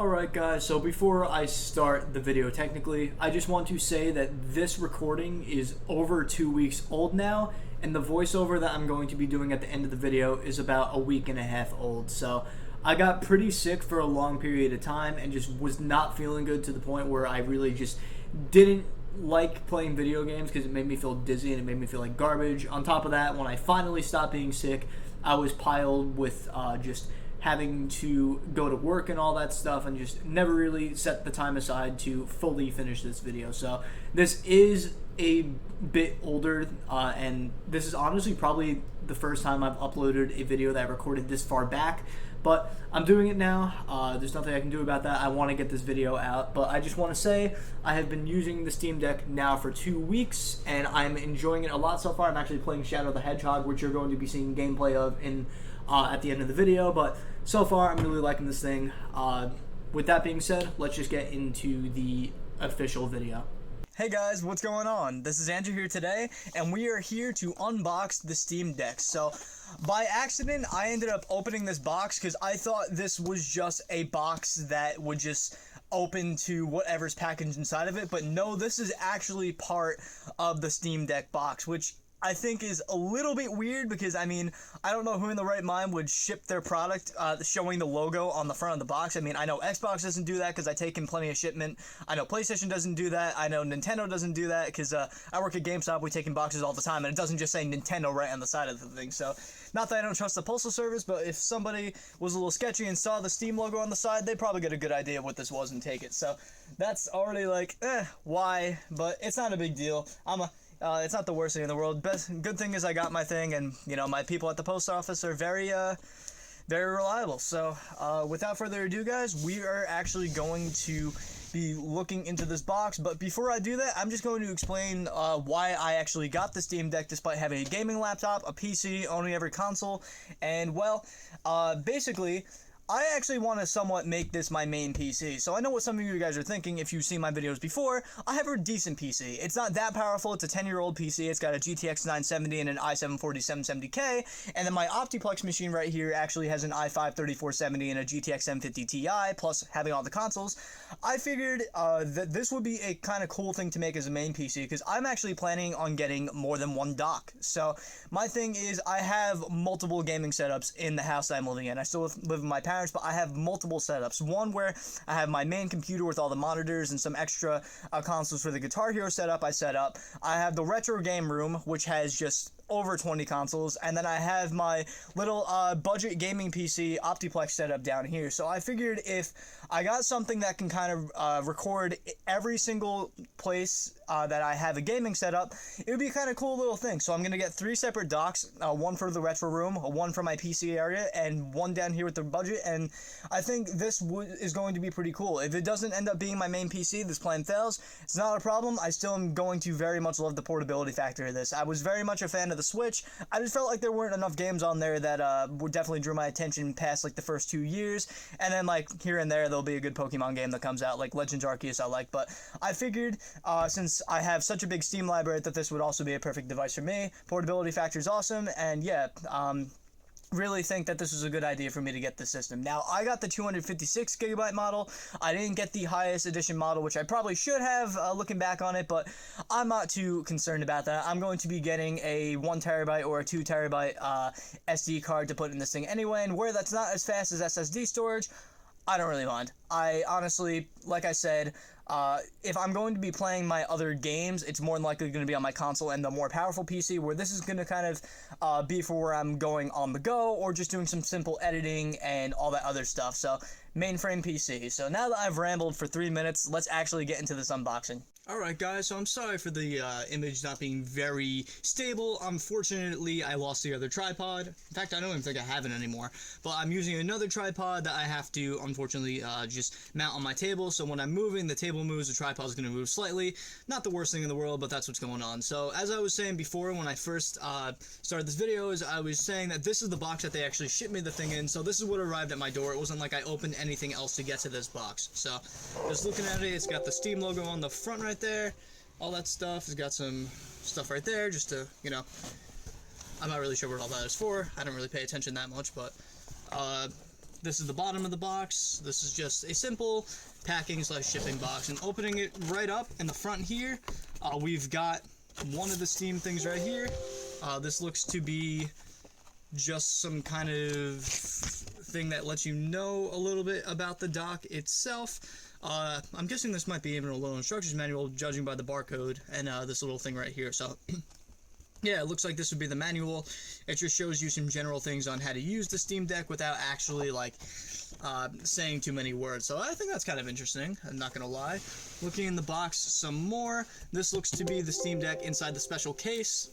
Alright guys, so before I start the video technically, I just want to say that this recording is over 2 weeks old now, and the voiceover that I'm going to be doing at the end of the video is about a week and a half old. So I got pretty sick for a long period of time and just was not feeling good to the point where I really just didn't like playing video games because it made me feel dizzy and it made me feel like garbage. On top of that, when I finally stopped being sick, I was piled with just having to go to work and all that stuff, and just never really set the time aside to fully finish this video. So this is a bit older, and this is honestly probably the first time I've uploaded a video that I recorded this far back, but I'm doing it now. There's nothing I can do about that. I want to get this video out, but I just want to say I have been using the Steam Deck now for 2 weeks, and I'm enjoying it a lot so far. I'm actually playing Shadow the Hedgehog, which you're going to be seeing gameplay of in at the end of the video, but so far I'm really liking this thing. With that being said, let's just get into the official video. Hey guys, what's going on? This is Andrew here today, and we are here to unbox the Steam Deck. So, by accident, I ended up opening this box because I thought this was just a box that would just open to whatever's packaged inside of it, but no, this is actually part of the Steam Deck box, which I think is a little bit weird because, I mean, I don't know who in the right mind would ship their product showing the logo on the front of the box. I mean, I know Xbox doesn't do that because I take in plenty of shipment. I know PlayStation doesn't do that. I know Nintendo doesn't do that because I work at GameStop. We take in boxes all the time, and it doesn't just say Nintendo right on the side of the thing. So, not that I don't trust the postal service, but if somebody was a little sketchy and saw the Steam logo on the side, they'd probably get a good idea of what this was and take it. So, that's already like, why? But it's not a big deal. It's not the worst thing in the world. Good thing is I got my thing, and you know, my people at the post office are very reliable. So without further ado, guys, we are actually going to be looking into this box. But before I do that, I'm just going to explain why I actually got the Steam Deck despite having a gaming laptop, a PC, owning every console, and well, basically, I actually want to somewhat make this my main PC. So I know what some of you guys are thinking if you've seen my videos before. I have a decent PC. It's not that powerful. It's a 10-year-old PC. It's got a GTX 970 and an i7 4770K. And then my Optiplex machine right here actually has an i5 3470 and a GTX 1050 Ti, plus having all the consoles. I figured that this would be a kind of cool thing to make as a main PC because I'm actually planning on getting more than one dock. So my thing is I have multiple gaming setups in the house that I'm living in. I still live with my parents, but I have multiple setups. One where I have my main computer with all the monitors and some extra consoles for the Guitar Hero setup I set up. I have the retro game room, which has just over 20 consoles, and then I have my little budget gaming PC Optiplex setup down here. So I figured if I got something that can kind of record every single place that I have a gaming setup, it would be a kind of cool little thing. So I'm going to get 3 separate docks, one for the retro room, one for my PC area, and one down here with the budget, and I think this is going to be pretty cool. If it doesn't end up being my main PC, this plan fails, it's not a problem. I still am going to very much love the portability factor of this. I was very much a fan of the Switch. I just felt like there weren't enough games on there that would definitely drew my attention past like the first 2 years, and then like here and there there'll be a good Pokemon game that comes out, like Legends Arceus I like, but I figured since I have such a big Steam library that this would also be a perfect device for me. Portability factor is awesome, and yeah, really think that this was a good idea for me to get this system. Now, I got the 256 gigabyte model. I didn't get the highest edition model, which I probably should have looking back on it, but I'm not too concerned about that. I'm going to be getting a 1 terabyte or a 2 terabyte SD card to put in this thing anyway, and where that's not as fast as SSD storage, I don't really mind. I honestly, like I said, if I'm going to be playing my other games, it's more than likely going to be on my console and the more powerful PC, where this is going to kind of be for where I'm going on the go or just doing some simple editing and all that other stuff. So, mainframe PC. So now that I've rambled for 3 minutes, let's actually get into this unboxing. Alright guys, so I'm sorry for the image not being very stable. Unfortunately, I lost the other tripod. In fact, I don't even think I have it anymore. But I'm using another tripod that I have to, unfortunately, just mount on my table. So when I'm moving, the table moves, the tripod's going to move slightly. Not the worst thing in the world, but that's what's going on. So as I was saying before, when I first started this video, I was saying that this is the box that they actually shipped me the thing in. So this is what arrived at my door. It wasn't like I opened anything else to get to this box. So just looking at it, it's got the Steam logo on the front right there, all that stuff. It's got some stuff right there just to, you know, I'm not really sure what all that is for. I don't really pay attention that much, but this is the bottom of the box. This is just a simple packing / shipping box, and opening it right up in the front here, we've got one of the Steam things right here. This looks to be just some kind of thing that lets you know a little bit about the dock itself. I'm guessing this might be even a little instructions manual, judging by the barcode and this little thing right here. So yeah, it looks like this would be the manual. It just shows you some general things on how to use the Steam Deck without actually like saying too many words. So I think that's kind of interesting, I'm not gonna lie. Looking in the box some more, this looks to be the Steam Deck inside the special case.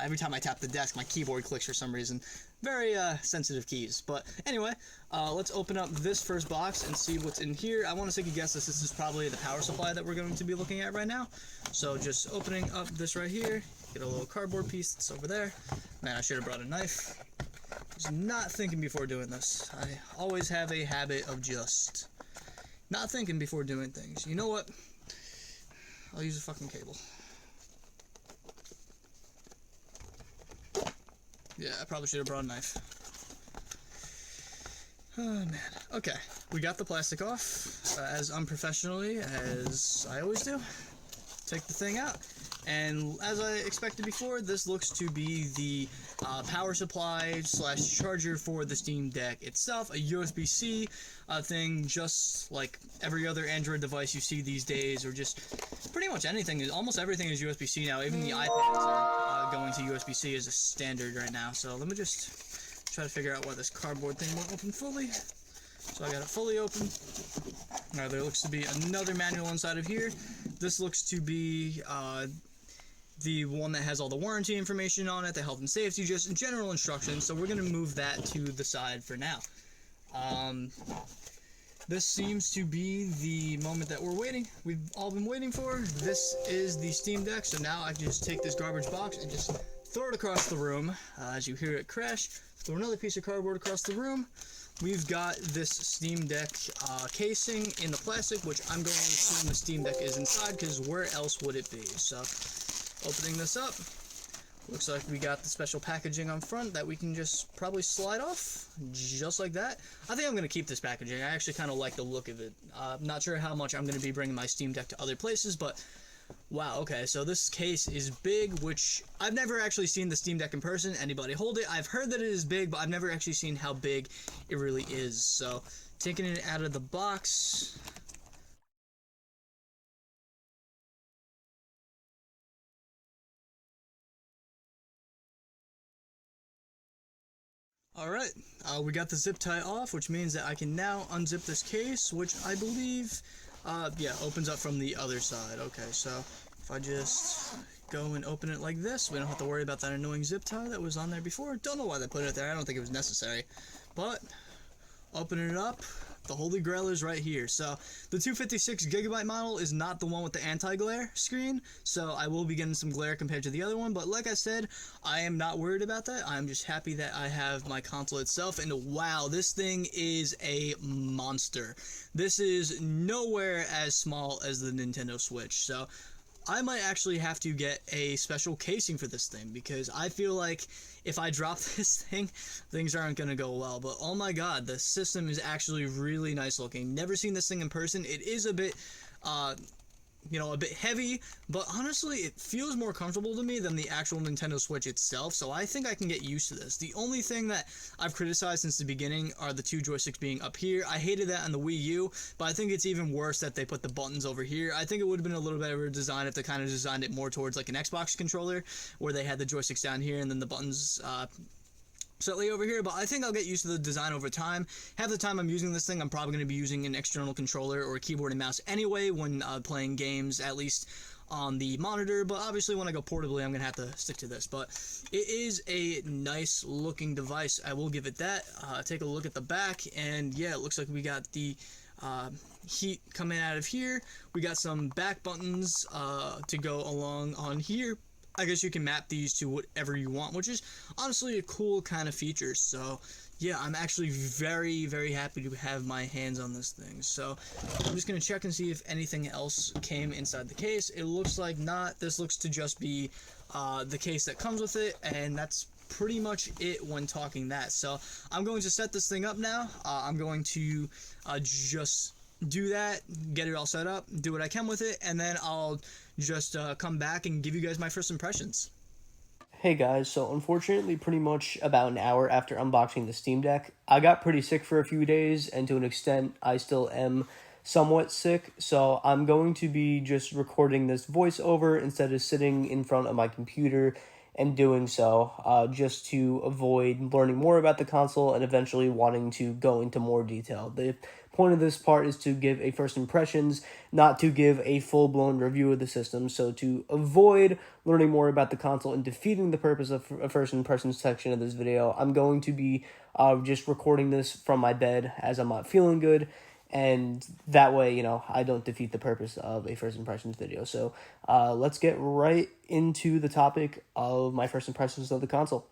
Every time I tap the desk, my keyboard clicks for some reason. Very sensitive keys. But anyway, let's open up this first box and see what's in here. I want to take a guess that this is probably the power supply that we're going to be looking at right now. So just opening up this right here, get a little cardboard piece that's over there. Man, I should have brought a knife. Was not thinking before doing this. I always have a habit of just not thinking before doing things. You know what? I'll use a fucking cable. Yeah, I probably should have brought a knife. Oh, man. Okay, we got the plastic off, as unprofessionally as I always do. Take the thing out, and as I expected before, this looks to be the power supply / charger for the Steam Deck itself. A USB-C thing, just like every other Android device you see these days, or just pretty much anything. Almost everything is USB-C now. Even the iPads are going to USB-C as a standard right now. So let me just try to figure out why this cardboard thing won't open fully. So I got it fully open. Now there looks to be another manual inside of here. This looks to be the one that has all the warranty information on it, the health and safety, just general instructions. So we're going to move that to the side for now. This seems to be the moment that we've all been waiting for. This is the Steam Deck, so now I can just take this garbage box and just throw it across the room. As you hear it crash, throw another piece of cardboard across the room. We've got this Steam Deck casing in the plastic, which I'm going to assume the Steam Deck is inside, because where else would it be? So, opening this up, looks like we got the special packaging on front that we can just probably slide off, just like that. I think I'm going to keep this packaging. I actually kind of like the look of it. I'm not sure how much I'm going to be bringing my Steam Deck to other places, but wow, okay, so this case is big, which I've never actually seen the Steam Deck in person. Anybody hold it? I've heard that it is big, but I've never actually seen how big it really is. So, taking it out of the box. Alright, we got the zip tie off, which means that I can now unzip this case, which I believe, yeah, opens up from the other side. Okay, so if I just go and open it like this, we don't have to worry about that annoying zip tie that was on there before. Don't know why they put it there, I don't think it was necessary. But, opening it up, the holy grail is right here. So, the 256GB model is not the one with the anti-glare screen, so I will be getting some glare compared to the other one, but like I said, I am not worried about that. I'm just happy that I have my console itself, and wow, this thing is a monster. This is nowhere as small as the Nintendo Switch, so I might actually have to get a special casing for this thing, because I feel like if I drop this thing, things aren't going to go well. But oh my god, the system is actually really nice looking. Never seen this thing in person. It is a bit, you know, a bit heavy, but honestly, it feels more comfortable to me than the actual Nintendo Switch itself, so I think I can get used to this. The only thing that I've criticized since the beginning are the two joysticks being up here. I hated that on the Wii U, but I think it's even worse that they put the buttons over here. I think it would have been a little better design if they kind of designed it more towards like an Xbox controller, where they had the joysticks down here and then the buttons slightly over here, but I think I'll get used to the design over time. Half the time I'm using this thing, I'm probably going to be using an external controller or a keyboard and mouse anyway when playing games, at least on the monitor, but obviously when I go portably, I'm going to have to stick to this. But it is a nice looking device, I will give it that. Take a look at the back, and yeah, it looks like we got the heat coming out of here. We got some back buttons to go along on here. I guess you can map these to whatever you want, which is honestly a cool kind of feature. So yeah, I'm actually very, very happy to have my hands on this thing. So I'm just going to check and see if anything else came inside the case. It looks like not. This looks to just be the case that comes with it, and that's pretty much it when talking that. So I'm going to set this thing up now. I'm going to just do that, get it all set up, do what I can with it, and then I'll just come back and give you guys my first impressions. Hey guys, so unfortunately pretty much about an hour after unboxing the Steam Deck, I got pretty sick for a few days, and to an extent I still am somewhat sick, so I'm going to be just recording this voiceover instead of sitting in front of my computer and doing so, just to avoid learning more about the console and eventually wanting to go into more detail. The point of this part is to give a first impressions, not to give a full-blown review of the system. So to avoid learning more about the console and defeating the purpose of a first impressions section of this video, I'm going to be just recording this from my bed as I'm not feeling good. And that way, you know, I don't defeat the purpose of a first impressions video. So let's get right into the topic of my first impressions of the console.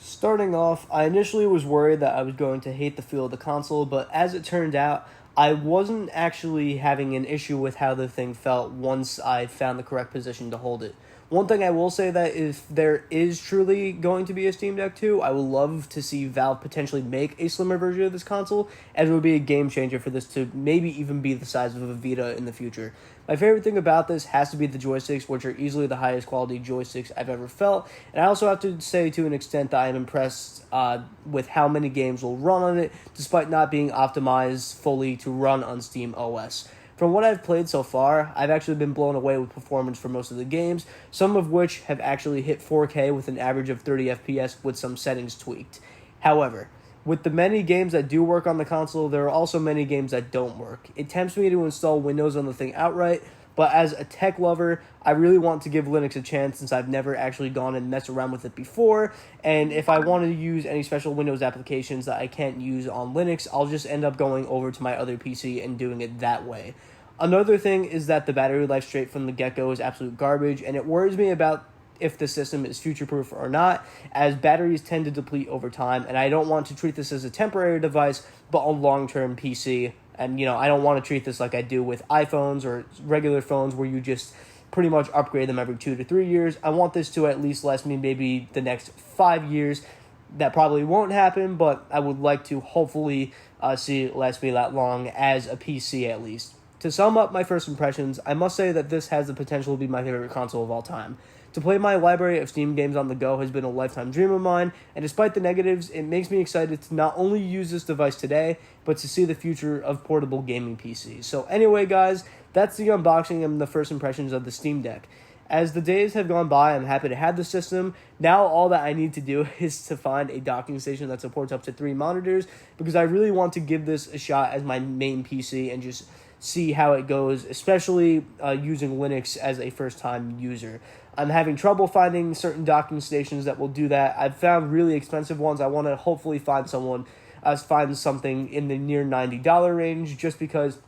Starting off, I initially was worried that I was going to hate the feel of the console, but as it turned out, I wasn't actually having an issue with how the thing felt once I found the correct position to hold it. One thing I will say that if there is truly going to be a Steam Deck 2, I would love to see Valve potentially make a slimmer version of this console, as it would be a game changer for this to maybe even be the size of a Vita in the future. My favorite thing about this has to be the joysticks, which are easily the highest quality joysticks I've ever felt, and I also have to say to an extent that I am impressed with how many games will run on it, despite not being optimized fully to run on Steam OS. From what I've played so far, I've actually been blown away with performance for most of the games, some of which have actually hit 4K with an average of 30 FPS with some settings tweaked. However, with the many games that do work on the console, there are also many games that don't work. It tempts me to install Windows on the thing outright, but as a tech lover, I really want to give Linux a chance since I've never actually gone and messed around with it before, and if I want to use any special Windows applications that I can't use on Linux, I'll just end up going over to my other PC and doing it that way. Another thing is that the battery life straight from the get-go is absolute garbage, and it worries me about if the system is future-proof or not, as batteries tend to deplete over time, and I don't want to treat this as a temporary device, but a long-term PC. And, you know, I don't want to treat this like I do with iPhones or regular phones where you just pretty much upgrade them every 2 to 3 years. I want this to at least last me maybe the next 5 years. That probably won't happen, but I would like to hopefully see it last me that long as a PC at least. To sum up my first impressions, I must say that this has the potential to be my favorite console of all time. To play my library of Steam games on the go has been a lifetime dream of mine, and despite the negatives, it makes me excited to not only use this device today, but to see the future of portable gaming PCs. So anyway, guys, that's the unboxing and the first impressions of the Steam Deck. As the days have gone by, I'm happy to have the system. Now all that I need to do is to find a docking station that supports up to 3 monitors, because I really want to give this a shot as my main PC and just see how it goes, especially using Linux as a first-time user. I'm having trouble finding certain docking stations that will do that. I've found really expensive ones. I want to hopefully find something in the near $90 range, just because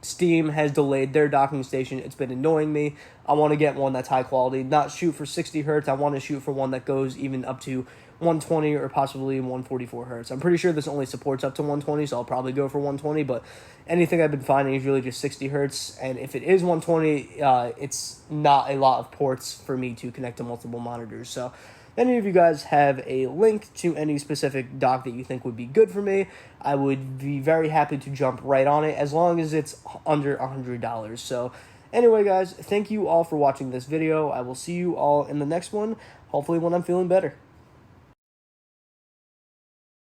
Steam has delayed their docking station. It's been annoying me. I want to get one that's high quality, not shoot for 60 hertz. I want to shoot for one that goes even up to 120 or possibly 144 hertz. I'm pretty sure this only supports up to 120, so I'll probably go for 120, but anything I've been finding is really just 60 hertz, and if it is 120, it's not a lot of ports for me to connect to multiple monitors. So if any of you guys have a link to any specific dock that you think would be good for me, I would be very happy to jump right on it, as long as it's under $100. So anyway, guys, thank you all for watching this video. I will see you all in the next one, hopefully when I'm feeling better.